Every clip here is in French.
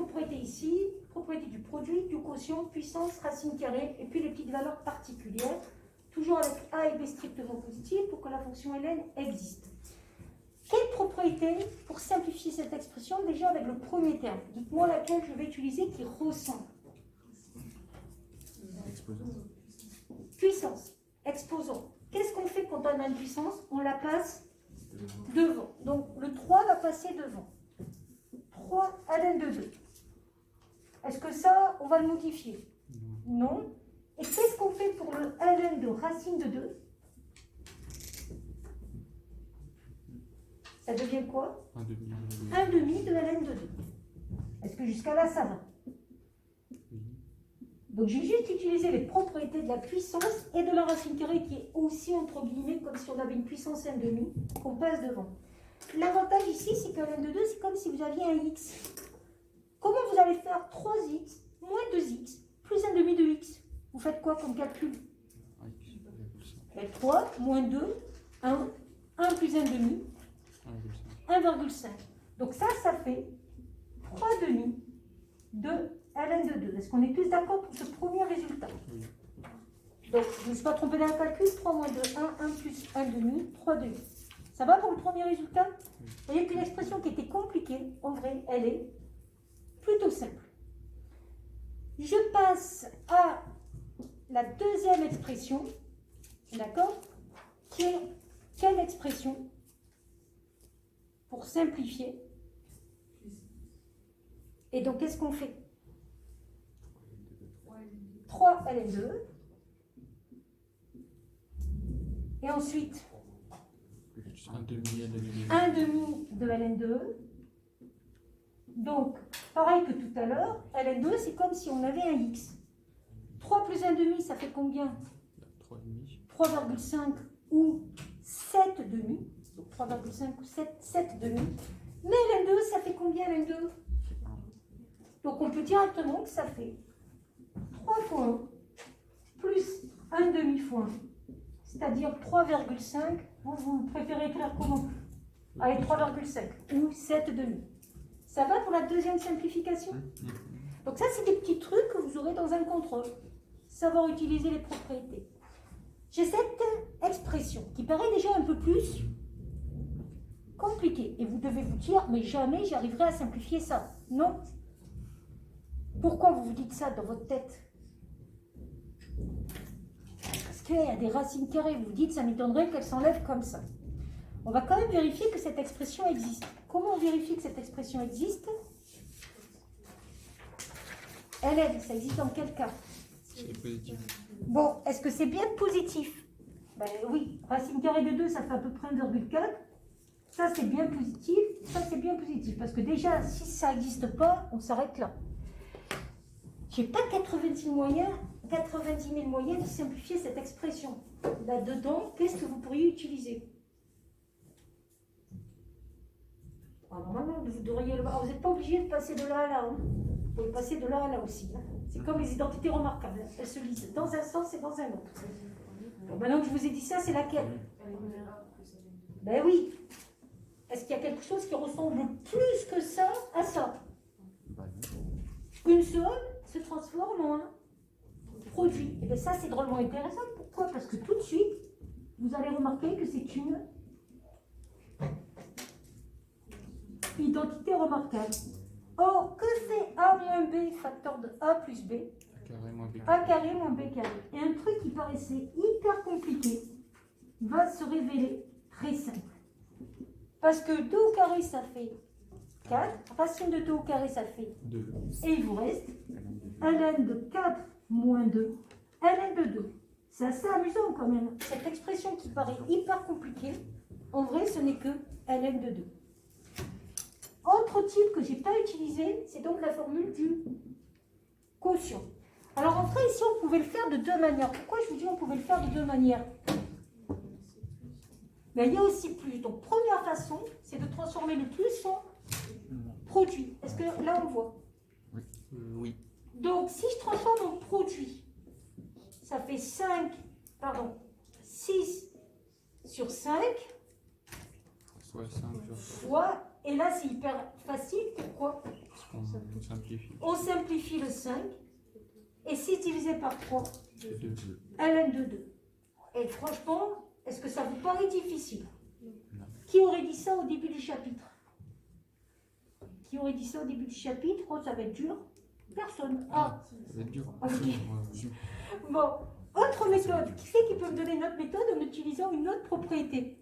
propriétés ici, propriété du produit, du quotient, puissance, racine carrée, et puis les petites valeurs particulières, toujours avec A et B strictement positifs pour que la fonction ln existe. Quelle propriété, pour simplifier cette expression, déjà avec le premier terme? Dites-moi laquelle je vais utiliser qui ressemble. Puissance, exposant. Qu'est-ce qu'on fait quand on a une puissance? On la passe devant. Donc le 3 va passer devant. 3 ln de 2. Est-ce que ça, on va le modifier? Non. Et qu'est-ce qu'on fait pour le ln de racine de 2? Ça devient quoi? 1,5 de ln de 2. Est-ce que jusqu'à là, ça va? Donc, j'ai juste utilisé les propriétés de la puissance et de la racine carrée qui est aussi, entre guillemets, comme si on avait une puissance 1,5 qu'on passe devant. L'avantage ici, c'est que ln de 2, c'est comme si vous aviez un x. Comment vous allez faire 3x moins 2x plus 1,5 de x? Vous faites quoi comme calcul? 3 moins 2, 1, 1 plus 1,5, 1,5. Donc ça fait 3,5 de ln de 2. Est-ce qu'on est tous d'accord pour ce premier résultat? Donc, je ne me suis pas trompé dans le calcul. 3 moins 2, 1, 1 plus 1,5, 3,5. Ça va pour le premier résultat? Vous voyez qu'une expression qui était compliquée, en vrai, elle est plutôt simple. Je passe à la deuxième expression, d'accord? Qui est quelle expression? Pour simplifier. Et donc, qu'est-ce qu'on fait? 3 ln 2. Et ensuite, 1,5 de ln 2. Donc, pareil que tout à l'heure, ln 2, c'est comme si on avait un x. 3 plus 1,5, ça fait combien? 3,5 ou 7,5. Donc 3,5 ou 7,5. Mais ln 2, ça fait combien ln 2? Donc on peut directement que ça fait 3 fois 1 plus 1,5 fois 1. C'est-à-dire 3,5. Vous préférez écrire comment? Avec 3,5 ou 7,5. Ça va pour la deuxième simplification? Donc ça, c'est des petits trucs que vous aurez dans un contrôle. Savoir utiliser les propriétés. J'ai cette expression qui paraît déjà un peu plus compliquée. Et vous devez vous dire, mais jamais j'y arriverai à simplifier ça. Non. Pourquoi vous vous dites ça dans votre tête? Parce qu'il y a des racines carrées. Vous vous dites, ça m'étonnerait qu'elles s'enlèvent comme ça. On va quand même vérifier que cette expression existe. Comment on vérifie que cette expression existe? ln, ça existe dans quel cas? C'est positif. Bon, est-ce que c'est bien positif? Ben oui, racine carrée de 2, ça fait à peu près 1,4. Ça, c'est bien positif. Ça, c'est bien positif. Parce que déjà, si ça n'existe pas, on s'arrête là. Je n'ai pas 90 000 moyens de simplifier cette expression. Là-dedans, qu'est-ce que vous pourriez utiliser? Normalement, vous devriez le voir. Vous n'êtes pas obligé de passer de là à là. Hein. Vous pouvez passer de là à là aussi. Hein. C'est comme les identités remarquables. Elles se lisent dans un sens et dans un autre. Bon, maintenant que je vous ai dit ça, c'est laquelle? Ben oui. Est-ce qu'il y a quelque chose qui ressemble plus que ça à ça? Une seule se transforme en un produit. Et bien ça, c'est drôlement intéressant. Pourquoi? Parce que tout de suite, vous allez remarquer que c'est une identité remarquable. Or, que fait A moins B facteur de A plus B? A carré moins B carré. Et un truc qui paraissait hyper compliqué va se révéler très simple. Parce que 2 au carré, ça fait 4. Racine de 2 au carré, ça fait 2. Et il vous reste ln de 4 moins 2, ln de 2. C'est assez amusant quand même. Cette expression qui paraît hyper compliquée, en vrai, ce n'est que ln de 2. Autre type que je n'ai pas utilisé, c'est donc la formule du quotient. Alors en vrai, ici, on pouvait le faire de deux manières. Pourquoi je vous dis on pouvait le faire de deux manières? Mais il y a aussi plus. Donc première façon, c'est de transformer le plus en produit. Est-ce que là, on voit? Oui. Donc si je transforme en produit, ça fait 6 sur 5 Soit 5 sur fois, et là c'est hyper facile, pourquoi? On simplifie. On simplifie le 5. Et 6 divisé par 3, C'est 2. ln de 2. Et franchement, est-ce que ça vous paraît difficile? Non. Qui aurait dit ça au début du chapitre? Qui aurait dit ça au début du chapitre? Oh, ça va être dur. Personne. Ah, Ça va être dur. Ok. Ouais. bon. Autre méthode. Qui c'est qui peut me donner une autre méthode en utilisant une autre propriété?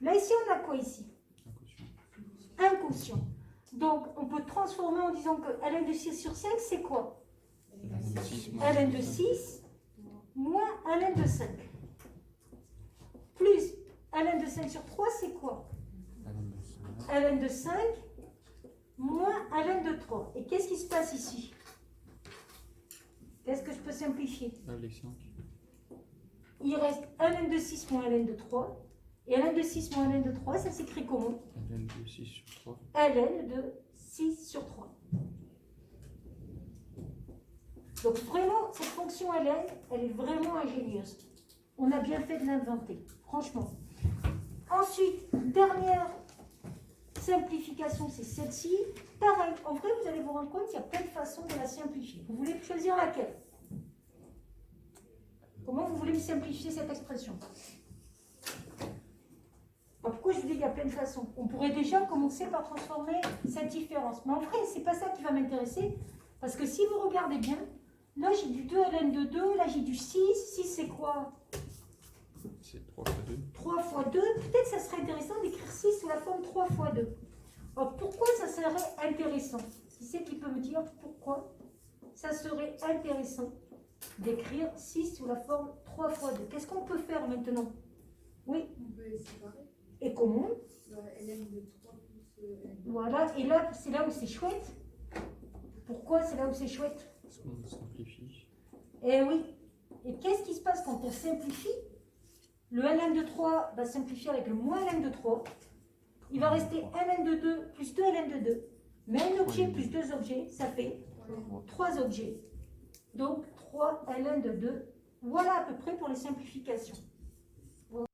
Là, ici, on a quoi ici? Un quotient. Un quotient. Donc, on peut transformer en disant que ln de 6 sur 5, c'est quoi? ln de 6 moins ln de 6 moins ln de 5. Plus ln de 5 sur 3, c'est quoi? ln de 5. ln de 5 moins ln de 3. Et qu'est-ce qui se passe ici? Qu'est-ce que je peux simplifier? Les 5. Il reste ln de 6 moins ln de 3. Et ln de 6 moins ln de 3, ça s'écrit comment? ln de 6 sur 3. ln de 6 sur 3. Donc vraiment, cette fonction ln, elle est vraiment ingénieuse. On a bien fait de l'inventer, franchement. Ensuite, dernière simplification, c'est celle-ci. Pareil, en vrai, vous allez vous rendre compte qu'il y a plein de façons de la simplifier. Vous voulez choisir laquelle? Comment vous voulez simplifier cette expression? Pourquoi je vous dis qu'il y a plein de façons? On pourrait déjà commencer par transformer cette différence. Mais en vrai, c'est pas ça qui va m'intéresser. Parce que si vous regardez bien, là j'ai du 2 ln de 2, là j'ai du 6. 6 c'est quoi? C'est 3 fois 2. 3 fois 2. Peut-être ça serait intéressant d'écrire 6 sous la forme 3 fois 2. Alors pourquoi ça serait intéressant? Qui c'est qui peut me dire pourquoi ça serait intéressant d'écrire 6 sous la forme 3 fois 2? Qu'est-ce qu'on peut faire maintenant? Oui. On peut les séparer. Et comment? ln de 3 plus ln de Voilà, et là, c'est là où c'est chouette. Pourquoi c'est là où c'est chouette? Parce qu'on simplifie. Eh oui. Et qu'est-ce qui se passe quand on simplifie? Le ln de 3 va simplifier avec le moins ln de 3. Il va rester ln de 2 plus 2 ln de 2. Mais un objet plus 2 objets, ça fait 3 objets. Donc 3 ln de 2. Voilà à peu près pour les simplifications.